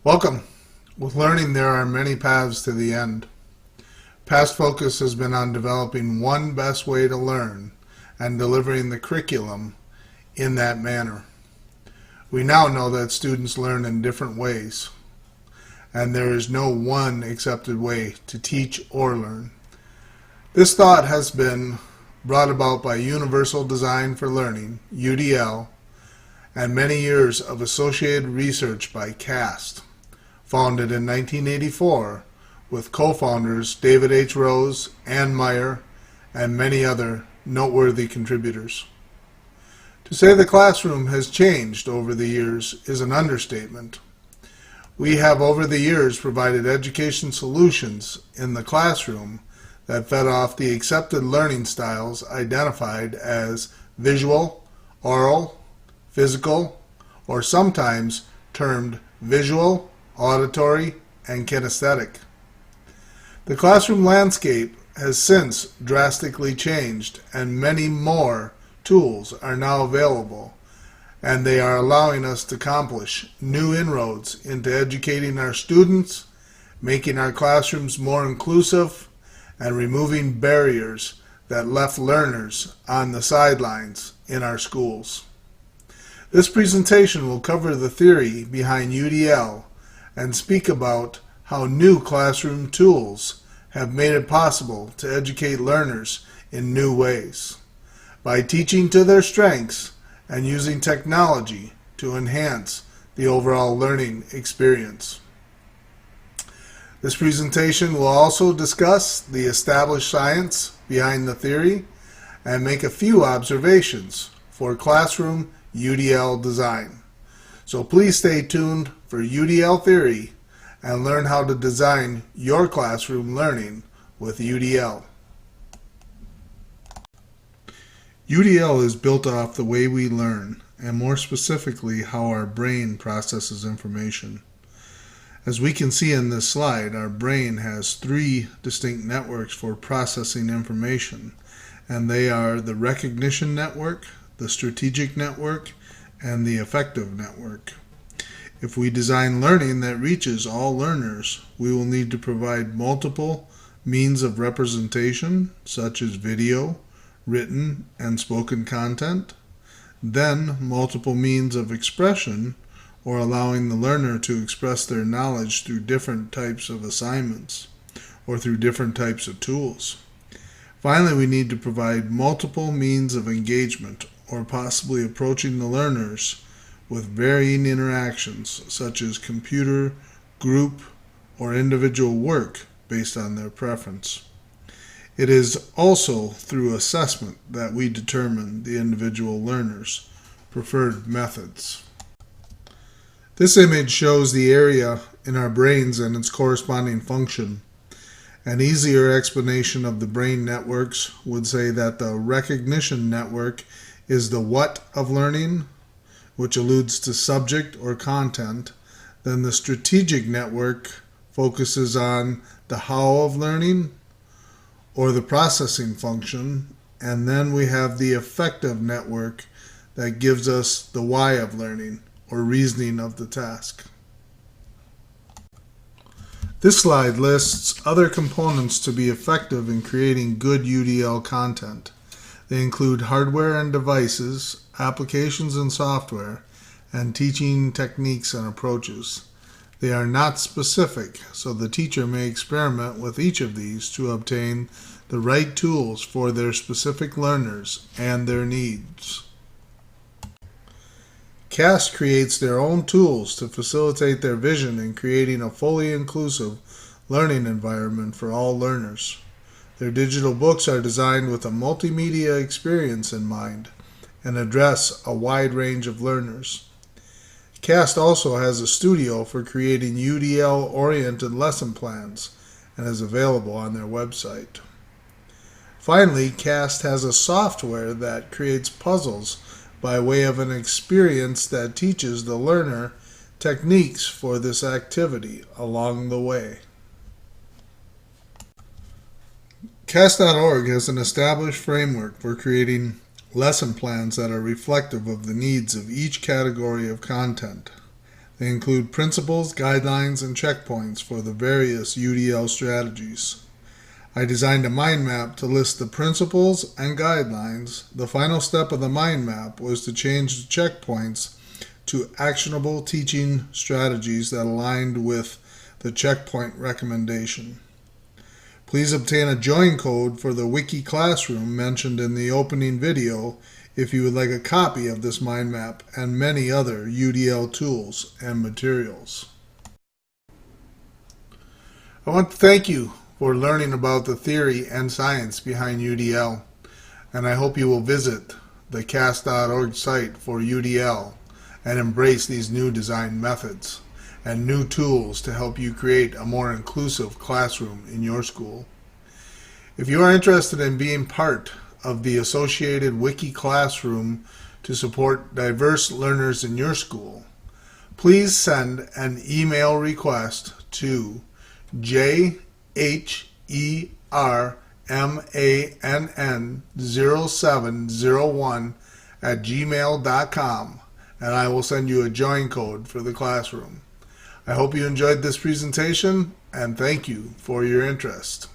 Welcome. With learning, there are many paths to the end. Past focus has been on developing one best way to learn and delivering the curriculum in that manner. We now know that students learn in different ways, and there is no one accepted way to teach or learn. This thought has been brought about by Universal Design for Learning, UDL, and many years of associated research by CAST, founded in 1984 with co-founders David H. Rose, Ann Meyer, and many other noteworthy contributors. To say the classroom has changed over the years is an understatement. We have over the years provided education solutions in the classroom that fed off the accepted learning styles identified as visual, oral, physical, or sometimes termed visual, auditory, and kinesthetic. The classroom landscape has since drastically changed, and many more tools are now available, and they are allowing us to accomplish new inroads into educating our students, making our classrooms more inclusive, and removing barriers that left learners on the sidelines in our schools. This presentation will cover the theory behind UDL and speak about how new classroom tools have made it possible to educate learners in new ways by teaching to their strengths and using technology to enhance the overall learning experience. This presentation will also discuss the established science behind the theory and make a few observations for classroom UDL design. So please stay tuned for UDL theory and learn how to design your classroom learning with UDL. UDL is built off the way we learn, and more specifically how our brain processes information. As we can see in this slide, our brain has three distinct networks for processing information, and they are the recognition network, the strategic network, and the affective network. If we design learning that reaches all learners, we will need to provide multiple means of representation, such as video, written, and spoken content, then multiple means of expression, or allowing the learner to express their knowledge through different types of assignments, or through different types of tools. Finally, we need to provide multiple means of engagement, or possibly approaching the learners with varying interactions, such as computer, group, or individual work based on their preference. It is also through assessment that we determine the individual learner's preferred methods. This image shows the area in our brains and its corresponding function. An easier explanation of the brain networks would say that the recognition network is the what of learning, which alludes to subject or content. Then the strategic network focuses on the how of learning, or the processing function, and then we have the affective network that gives us the why of learning, or reasoning of the task. This slide lists other components to be effective in creating good UDL content. They include hardware and devices, applications and software, and teaching techniques and approaches. They are not specific, so the teacher may experiment with each of these to obtain the right tools for their specific learners and their needs. CAST creates their own tools to facilitate their vision in creating a fully inclusive learning environment for all learners. Their digital books are designed with a multimedia experience in mind and address a wide range of learners. CAST also has a studio for creating UDL-oriented lesson plans and is available on their website. Finally, CAST has a software that creates puzzles by way of an experience that teaches the learner techniques for this activity along the way. CAST.org has an established framework for creating lesson plans that are reflective of the needs of each category of content. They include principles, guidelines, and checkpoints for the various UDL strategies. I designed a mind map to list the principles and guidelines. The final step of the mind map was to change the checkpoints to actionable teaching strategies that aligned with the checkpoint recommendation. Please obtain a join code for the Wiki Classroom mentioned in the opening video if you would like a copy of this mind map and many other UDL tools and materials. I want to thank you for learning about the theory and science behind UDL, and I hope you will visit the CAS.org site for UDL and embrace these new design methods and new tools to help you create a more inclusive classroom in your school. If you are interested in being part of the associated Wiki Classroom to support diverse learners in your school, please send an email request to jhermann0701@gmail.com, and I will send you a join code for the classroom. I hope you enjoyed this presentation, and thank you for your interest.